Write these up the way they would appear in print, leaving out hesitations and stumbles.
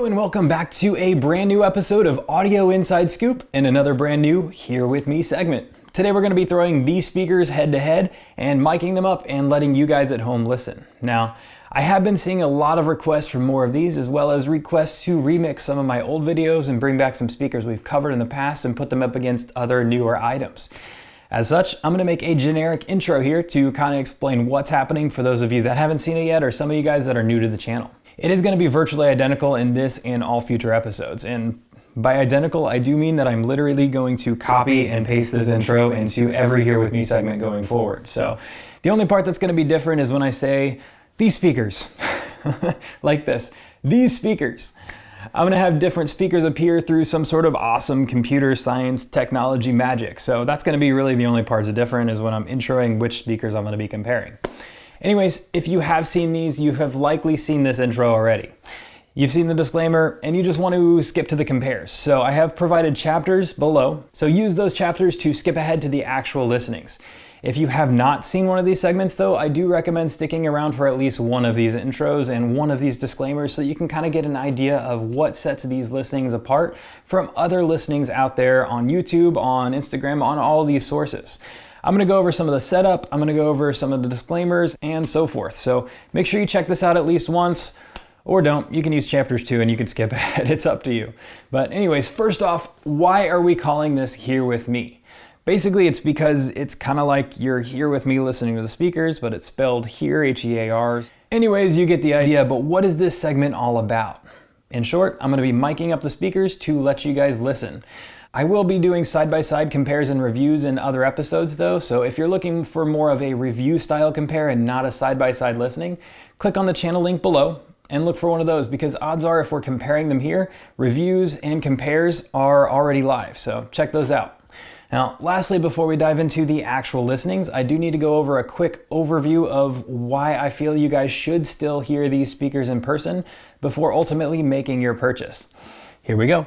and welcome back to a brand new episode of Audio Inside Scoop and another brand new Here With Me segment. Today we're going to be throwing these speakers head to head and miking them up and letting you guys at home listen. Now, I have been seeing a lot of requests for more of these, as well as requests to remix some of my old videos and bring back some speakers we've covered in the past and put them up against other newer items. As such, I'm going to make a generic intro here to kind of explain what's happening for those of you that haven't seen it yet or some of you guys that are new to the channel. It is going to be virtually identical in this and all future episodes, and by identical, I do mean that I'm literally going to copy and paste this intro into every Here With Me segment going forward. So the only part that's going to be different is when I say these speakers, like this, these speakers. I'm going to have different speakers appear through some sort of awesome computer science technology magic. So that's going to be really the only parts that are different is when I'm introing which speakers I'm going to be comparing. Anyways, if you have seen these, you have likely seen this intro already. You've seen the disclaimer and you just want to skip to the compares. So I have provided chapters below. So use those chapters to skip ahead to the actual listenings. If you have not seen one of these segments though, I do recommend sticking around for at least one of these intros and one of these disclaimers so you can kind of get an idea of what sets these listenings apart from other listenings out there on YouTube, on Instagram, on all these sources. I'm going to go over some of the setup, I'm going to go over some of the disclaimers and so forth. So make sure you check this out at least once, or don't. You can use chapters 2 and you can skip ahead, it's up to you. But anyways, first off, why are we calling this Here With Me? Basically, it's because it's kind of like you're here with me listening to the speakers, but it's spelled here, H-E-A-R. Anyways, you get the idea, but what is this segment all about? In short, I'm going to be miking up the speakers to let you guys listen. I will be doing side-by-side compares and reviews in other episodes though, so if you're looking for more of a review style compare and not a side-by-side listening, click on the channel link below and look for one of those, because odds are if we're comparing them here, reviews and compares are already live, so check those out. Now, lastly, before we dive into the actual listenings, I do need to go over a quick overview of why I feel you guys should still hear these speakers in person before ultimately making your purchase. Here we go.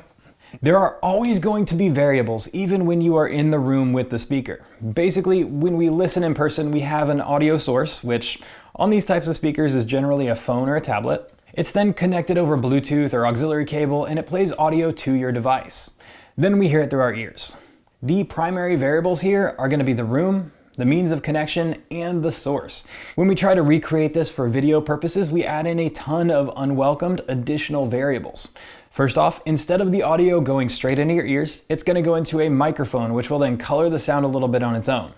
There are always going to be variables, even when you are in the room with the speaker. Basically, when we listen in person, we have an audio source, which on these types of speakers is generally a phone or a tablet. It's then connected over Bluetooth or auxiliary cable, and it plays audio to your device. Then we hear it through our ears. The primary variables here are going to be the room, the means of connection, and the source. When we try to recreate this for video purposes, we add in a ton of unwelcomed additional variables. First off, instead of the audio going straight into your ears, it's going to go into a microphone, which will then color the sound a little bit on its own.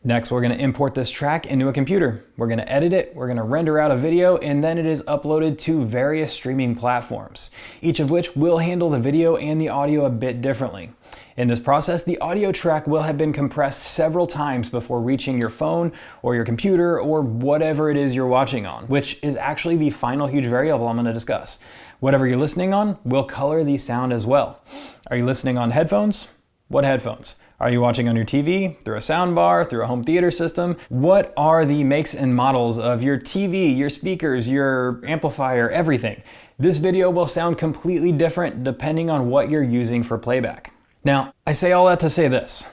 Next, we're going to import this track into a computer. We're going to edit it, we're going to render out a video, and then it is uploaded to various streaming platforms, each of which will handle the video and the audio a bit differently. In this process, the audio track will have been compressed several times before reaching your phone or your computer or whatever it is you're watching on, which is actually the final huge variable I'm going to discuss. Whatever you're listening on will color the sound as well. Are you listening on headphones? What headphones? Are you watching on your TV, through a sound bar, through a home theater system? What are the makes and models of your TV, your speakers, your amplifier, everything? This video will sound completely different depending on what you're using for playback. Now, I say all that to say this.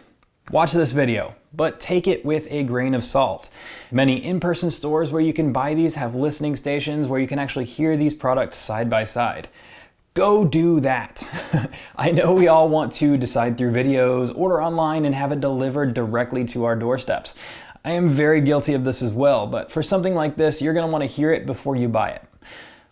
Watch this video, but take it with a grain of salt. Many in-person stores where you can buy these have listening stations where you can actually hear these products side by side. Go do that. I know we all want to decide through videos, order online, and have it delivered directly to our doorsteps. I am very guilty of this as well, but for something like this, you're going to want to hear it before you buy it.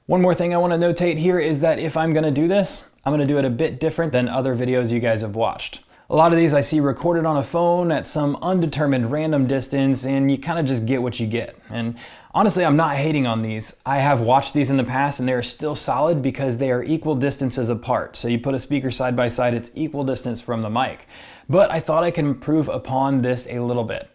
One more thing I want to notate here is that if I'm going to do this, I'm going to do it a bit different than other videos you guys have watched. A lot of these I see recorded on a phone at some undetermined random distance, and you kind of just get what you get. And honestly, I'm not hating on these. I have watched these in the past and they're still solid because they are equal distances apart. So you put a speaker side by side, it's equal distance from the mic. But I thought I could improve upon this a little bit.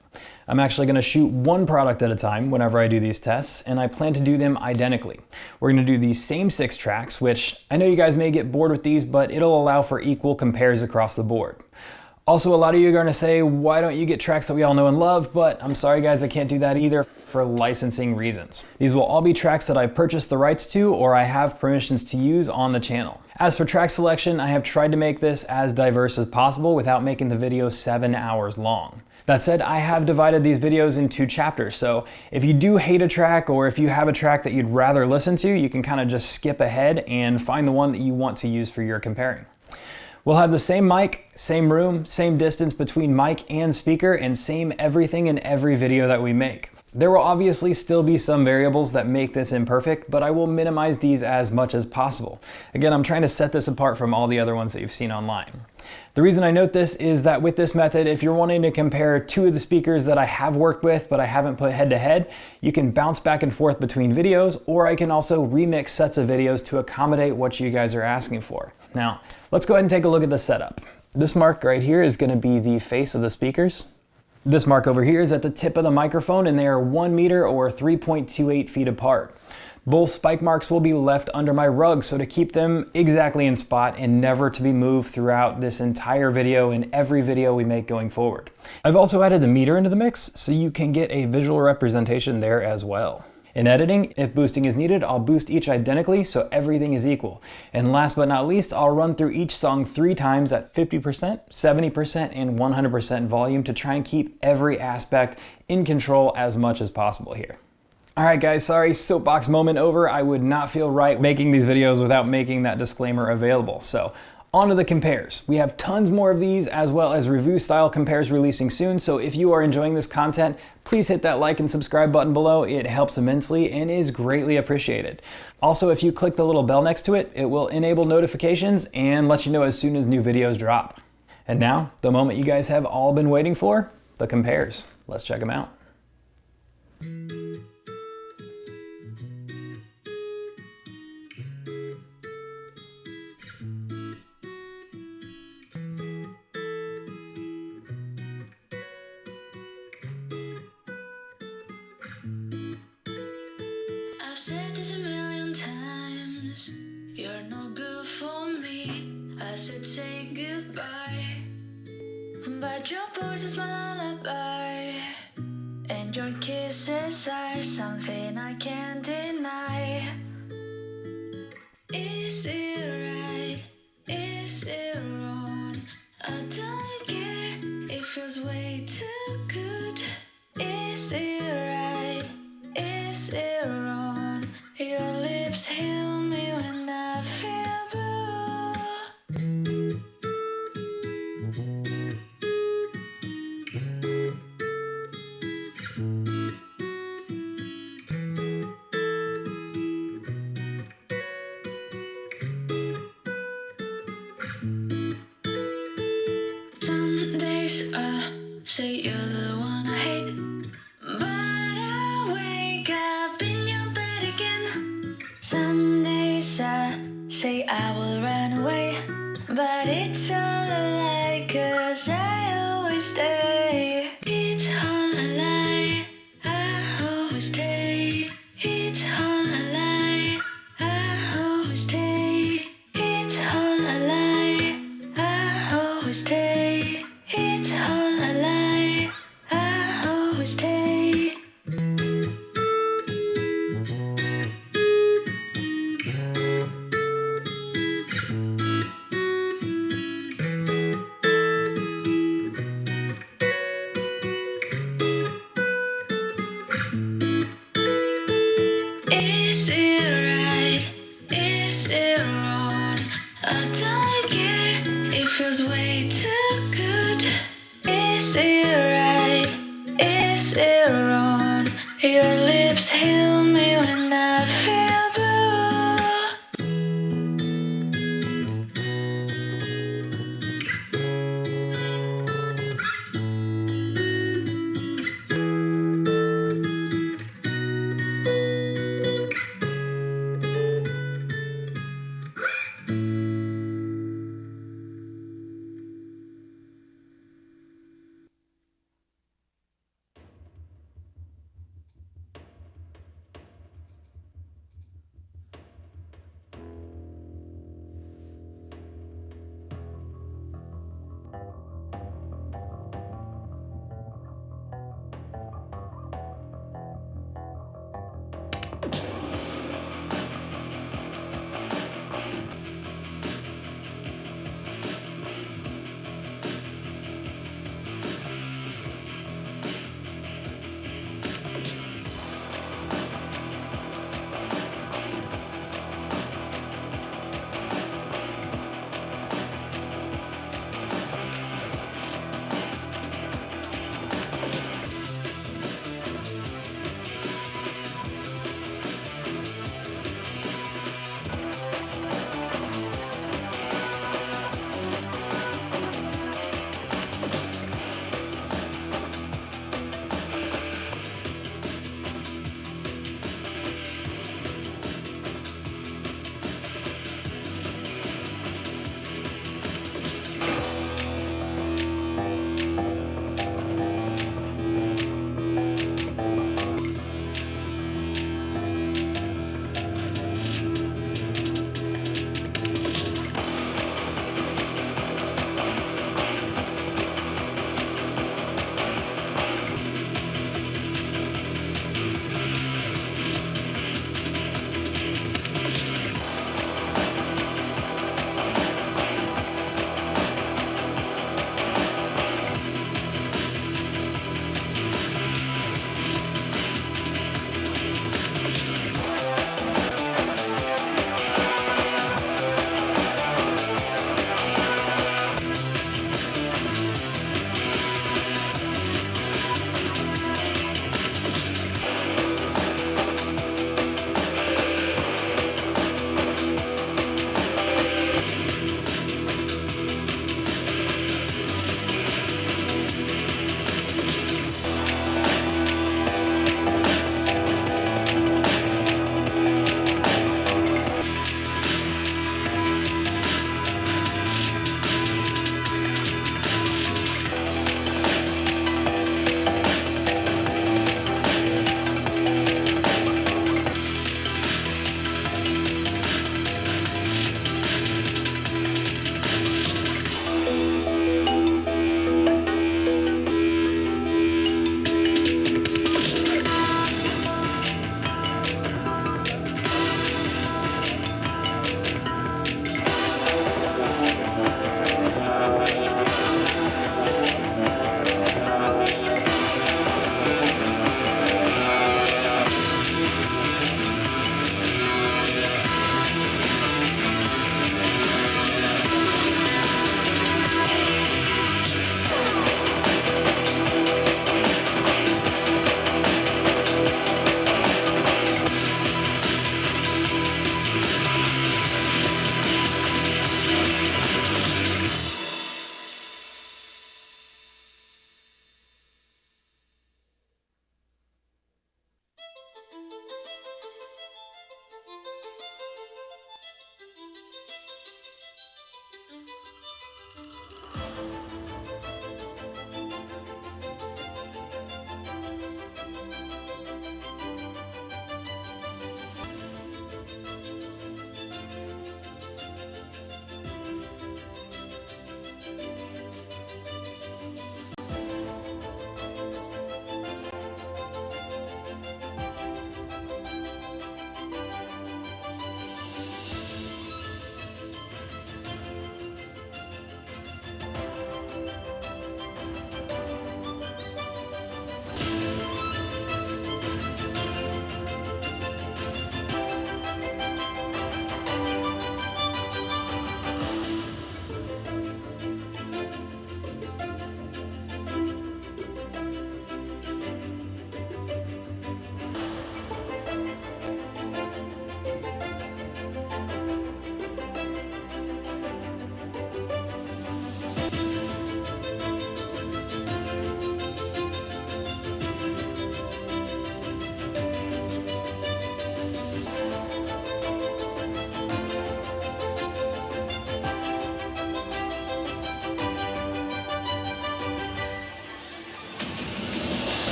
I'm actually going to shoot one product at a time whenever I do these tests, and I plan to do them identically. We're going to do these same 6 tracks, which I know you guys may get bored with these, but it'll allow for equal compares across the board. Also, a lot of you are going to say, why don't you get tracks that we all know and love? But I'm sorry guys, I can't do that either. for licensing reasons. These will all be tracks that I purchased the rights to or I have permissions to use on the channel. As for track selection, I have tried to make this as diverse as possible without making the video 7 hours long. That said, I have divided these videos into chapters, so if you do hate a track or if you have a track that you'd rather listen to, you can kind of just skip ahead and find the one that you want to use for your comparing. We'll have the same mic, same room, same distance between mic and speaker, and same everything in every video that we make. There will obviously still be some variables that make this imperfect, but I will minimize these as much as possible. Again, I'm trying to set this apart from all the other ones that you've seen online. The reason I note this is that with this method, if you're wanting to compare two of the speakers that I have worked with but I haven't put head to head, you can bounce back and forth between videos, or I can also remix sets of videos to accommodate what you guys are asking for. Now, let's go ahead and take a look at the setup. This mark right here is going to be the face of the speakers. This mark over here is at the tip of the microphone, and they are 1 meter or 3.28 feet apart. Both spike marks will be left under my rug, so to keep them exactly in spot and never to be moved throughout this entire video and every video we make going forward. I've also added the meter into the mix so you can get a visual representation there as well. In editing, if boosting is needed, I'll boost each identically so everything is equal. And last but not least, I'll run through each song 3 times at 50%, 70%, and 100% volume to try and keep every aspect in control as much as possible here. Alright guys, sorry, soapbox moment over. I would not feel right making these videos without making that disclaimer available. So, on to the compares. We have tons more of these as well as review style compares releasing soon, so if you are enjoying this content, please hit that like and subscribe button below. It helps immensely and is greatly appreciated. Also, if you click the little bell next to it, it will enable notifications and let you know as soon as new videos drop. And now, the moment you guys have all been waiting for, the compares. Let's check them out. I've said this a million times, you're no good for me. I should say goodbye, but your voice is my lullaby, and your kisses are something I can't deny. Is it right? Is it wrong? I don't care, it feels way too good. Is it right? Is it wrong? Your lips heal me when I feel blue. Some days I say you're the one I hate, but I wake up in your bed again. Some days I say I will run away, but it's all a lie, 'cause I always stay. It's all a lie, I always stay. It's all a lie, I always stay. It's all a lie, I always stay. It's all a lie, I always stay. Is it right? Is it wrong? I don't care, it feels way too good. Is it right? Is it wrong? Your lips heal me when I feel blue.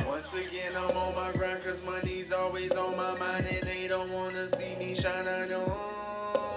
Once again, I'm on my grind, cause money's always on my mind, and they don't wanna see me shine, I know.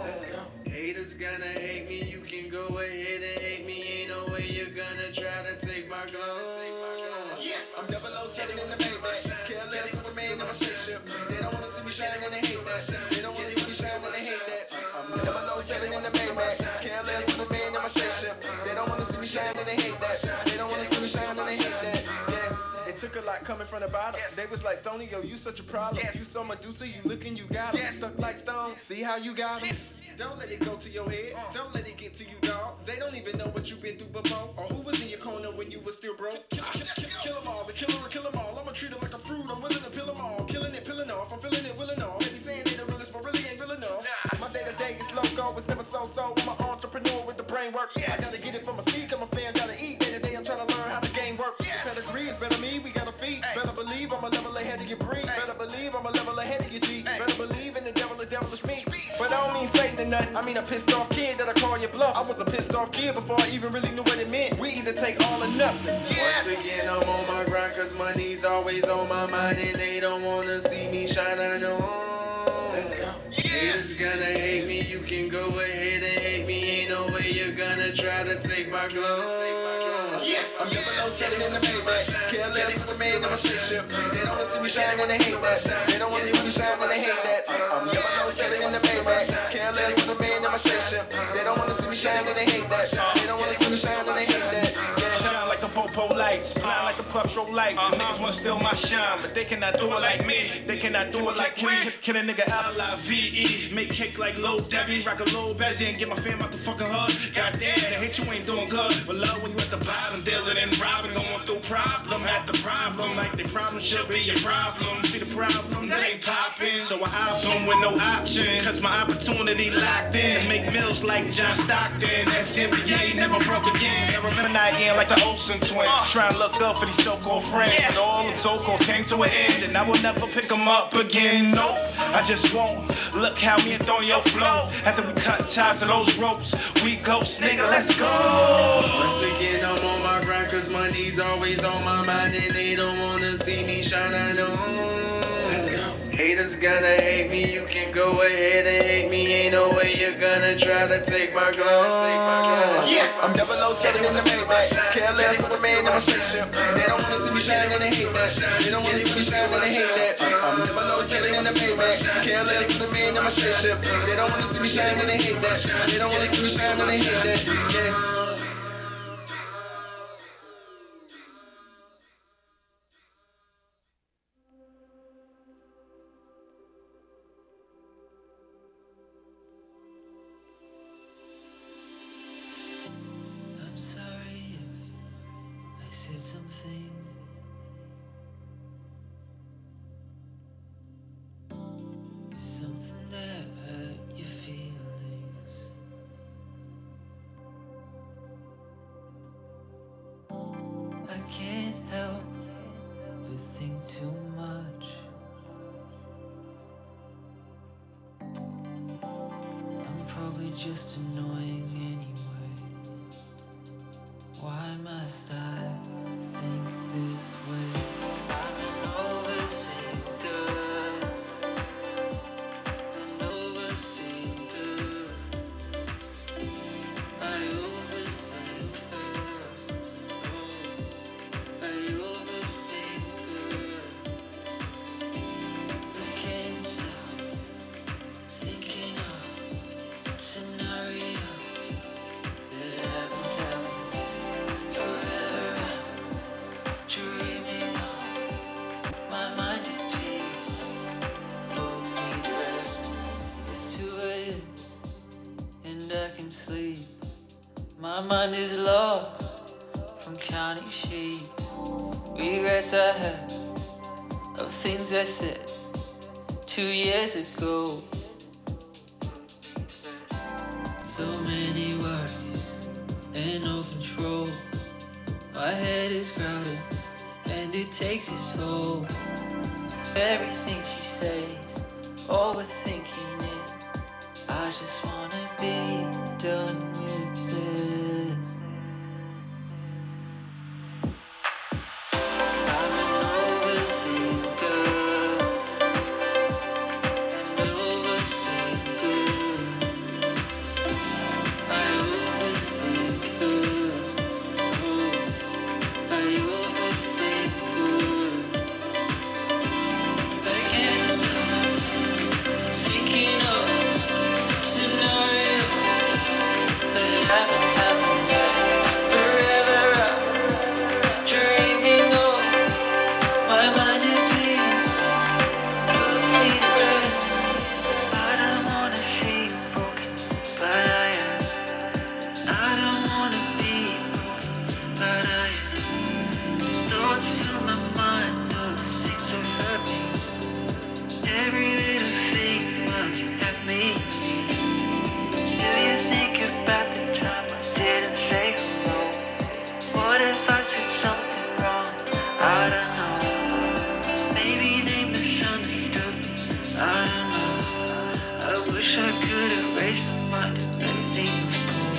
Let's go. Haters gonna hate me, you can go ahead and hate me, ain't no way you're gonna try to take my glow. Yes, I'm 007 in the Maybach, careless with the man in my spaceship. They don't wanna see me shining and they hate that. They don't wanna see me shine and they hate that. I'm 007 in the Maybach, careless with the man in my spaceship. They don't wanna see me shine and they hate that. They don't wanna see me shine and they hate that. Yeah, it took a lot coming from the bottom. They was like, Thonio, you such a problem. You so Medusa, you looking, you got it. Stuck like stone, see how you got it. Don't let it go to your head. Don't let it get to you, dog. They don't even know what you've been through before, or who was in your corner when you were still broke. Kill them all, the killer will kill them all. I'ma treat it like a fruit, I'm willing to peel them all. Killing it, peeling off, I'm feeling it, willing off. They be saying they the realest, but really ain't real enough. My day-to-day is loco, it's never so-so. I'm an entrepreneur with the brain work. I gotta get it from a seek, I'm a fan, gotta eat. Day-to-day, I'm trying to learn how the game works. Pedigree is better me, we gotta feed. Better believe I'm a level ahead of your breed. Better believe I'm a level ahead of your G. Better believe in the devil is me. But I don't mean Satan or nothing. I mean a pissed off kid that'll call your bluff. I was a pissed off kid before I even really knew what it meant. We either take all or nothing. Once again, I'm on my grind, cause money's always on my mind, and they don't wanna see me shine, I know. Let's go. Haters gonna hate me, you can go ahead and hate me, ain't no way you're gonna try to take my glow. Yes, I'm 007 in the Maybach, careless with the man in my spaceship. They don't wanna see me shine and they hate that. They don't wanna see me shine and they hate that. I'm 007 in the Maybach, careless with the man in my spaceship. They don't wanna see me shine and they hate that. They don't wanna see me shine and they hate that. Shine like the popo lights, shine like the club show lights. The niggas wanna steal my shine, but they cannot do it like me. They cannot do it like me. Kill a nigga out L-I-V-E. Make cake like Lil Debbie, rock a Lil Bezzy and get my fam out the fucking hood. Goddamn, they hate you ain't doing good. But love when you at the bottom, dealing and robbing, going through problem at the problem. Like the problem should be your problem. See the problem, they ain't popping. So I opt them with no option, cause my opportunity locked in. Make meals like John Stockton. That's NBA, never broke again. I remember not again like the Olsen twins. Trying to look up for these so-called friends. And all them so-called came to an end, and I will never pick them up again. Nope, I just won't. Look how me and Thonio flow. After we cut ties to those ropes, we ghost, nigga, let's go. Once again, I'm on my grind, cause money's always on my mind, and they don't wanna see me shine, I know. Let's go. Haters gonna hate me, you can go ahead and hate me, ain't no way you're gonna try to take my glow. Yes, I'm 007 in the Maybach, careless with the man in my spaceship. They don't wanna see me shine and they hate that. They don't wanna see me shine and they hate that. I'm Never know it's heading in the payback. Can't let us to the man in my straight ship. They don't wanna see me shine and they hate that. They don't wanna see me shine and they hate that. Yeah. I'm sorry if I said something. Something that hurt your feelings. I can't help but think too much. I'm probably just annoying anyway. Why must I think this way? I'm an overthinker. An overthinker. I overthink her. I overthink her. I can't stop thinking of scenarios that haven't happened. Forever I'm dreaming of my mind at peace. Don't need rest. It's 2 a.m. and I can sleep. My mind is lost from counting sheep. Regrets I have of things I said 2 years ago. So many worries and no control. My head is crowded and it takes its toll. Everything she says, overthinking it. I just wanna be done with this. I'm an overthinker. An overthinker. I overthink her. I overthink her. I can't stop thinking of scenarios that haven't happened yet. Forever I'm dreaming of my mind at peace. Don't need rest. I don't wanna see you broken, but I am. I don't wanna be broken, but I am. Thoughts fill my mind, those things that hurt me. Every little thing was at me. Do you think about the time I didn't say hello? What if I said something wrong? I don't know. Maybe they misunderstood me. I don't know. I wish I could erase my mind and everything was cool.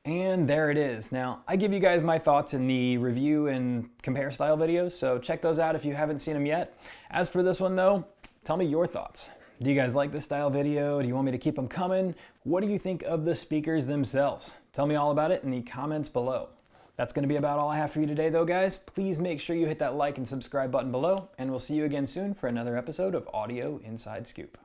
And there it is. Now, I give you guys my thoughts in the review and compare style videos, so check those out if you haven't seen them yet. As for this one though, tell me your thoughts. Do you guys like this style video? Do you want me to keep them coming? What do you think of the speakers themselves? Tell me all about it in the comments below. That's going to be about all I have for you today though, guys. Please make sure you hit that like and subscribe button below, and we'll see you again soon for another episode of Audio Inside Scoop.